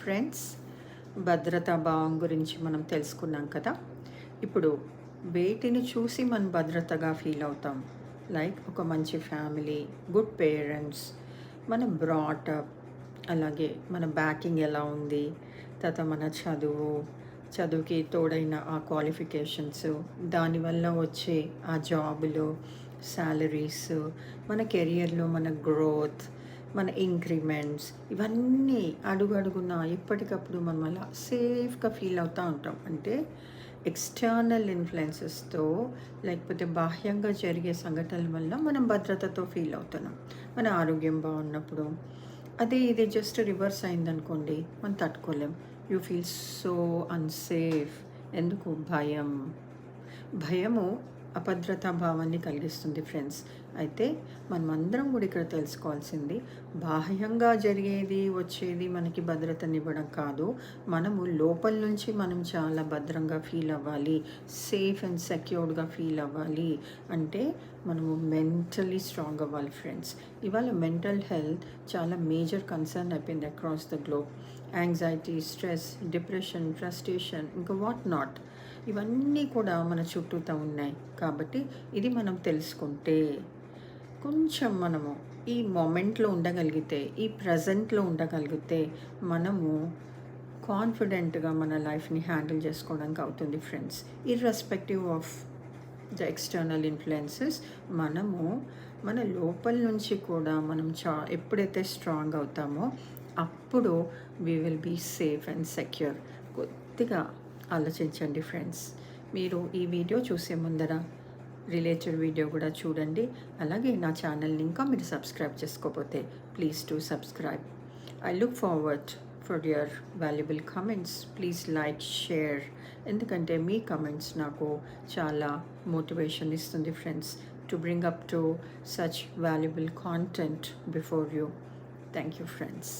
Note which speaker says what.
Speaker 1: Friends, భద్రతా భావం గురించి మనం తెలుసుకున్నాం కదా. ఇప్పుడు వేటిని చూసి మనం భద్రతగా ఫీల్ అవుతాం? లైక్ ఒక మంచి ఫ్యామిలీ, గుడ్ పేరెంట్స్, మన బ్రాటప్, అలాగే మన బ్యాకింగ్ ఎలా ఉంది, తర్వాత మన చదువుకి తోడైన ఆ క్వాలిఫికేషన్స్, దానివల్ల వచ్చే ఆ జాబులు, శాలరీస్, మన కెరియర్లో మన గ్రోత్, మన ఇంక్రిమెంట్స్, ఇవన్నీ అడుగడుగున ఎప్పటికప్పుడు మనం అలా సేఫ్గా ఫీల్ అవుతూ ఉంటాం. అంటే ఎక్స్టర్నల్ ఇన్ఫ్లుయెన్సెస్తో, లేకపోతే బాహ్యంగా జరిగే సంఘటనల వల్ల మనం భద్రతతో ఫీల్ అవుతున్నాం. మన ఆరోగ్యం బాగున్నప్పుడు. అదే ఇది జస్ట్ రివర్స్ అయిందనుకోండి, మనం తట్టుకోలేం. You feel so unsafe. ఎందుకు? భయము అభద్రతా భావాన్ని కలిగిస్తుంది ఫ్రెండ్స్. అయితే మనమందరం కూడా ఇక్కడ తెలుసుకోవాల్సింది, బాహ్యంగా జరిగేది వచ్చేది మనకి భద్రతనివ్వడం కాదు. మనము లోపల నుంచి మనం చాలా భద్రంగా ఫీల్ అవ్వాలి, సేఫ్ అండ్ సెక్యూర్డ్గా ఫీల్ అవ్వాలి. అంటే మనము మెంటలీ స్ట్రాంగ్ అవ్వాలి ఫ్రెండ్స్. ఇవాళ మెంటల్ హెల్త్ చాలా మేజర్ కన్సర్న్ అయిపోయింది across the globe. Anxiety, stress, depression, frustration, ఇంకా వాట్ నాట్, ఇవన్నీ కూడా మన చుట్టూతా ఉన్నాయి. కాబట్టి ఇది మనం తెలుసుకుంటే, కొంచెం మనము ఈ మొమెంట్లో ఉండగలిగితే, ఈ ప్రజెంట్లో ఉండగలిగితే, మనము కాన్ఫిడెంట్గా మన లైఫ్ని హ్యాండిల్ చేసుకోవడానికి అవుతుంది friends. Irrespective of the external influences, మనము మన లోపల నుంచి కూడా మనం ఎప్పుడైతే స్ట్రాంగ్ అవుతామో అప్పుడు we will be safe and secure. కొద్దిగా ఆలోచించండి ఫ్రెండ్స్. మీరు ఈ వీడియో చూసే ముందర రిలేటెడ్ వీడియో కూడా చూడండి. అలాగే నా ఛానల్ని ఇంకా మీరు సబ్స్క్రైబ్ చేసుకోకపోతే please to subscribe. I look forward for your valuable comments. Please like, share. ఎందుకంటే మీ కమెంట్స్ నాకు చాలా మోటివేషన్ ఇస్తుంది friends, to bring up to such valuable content before you. Thank you friends.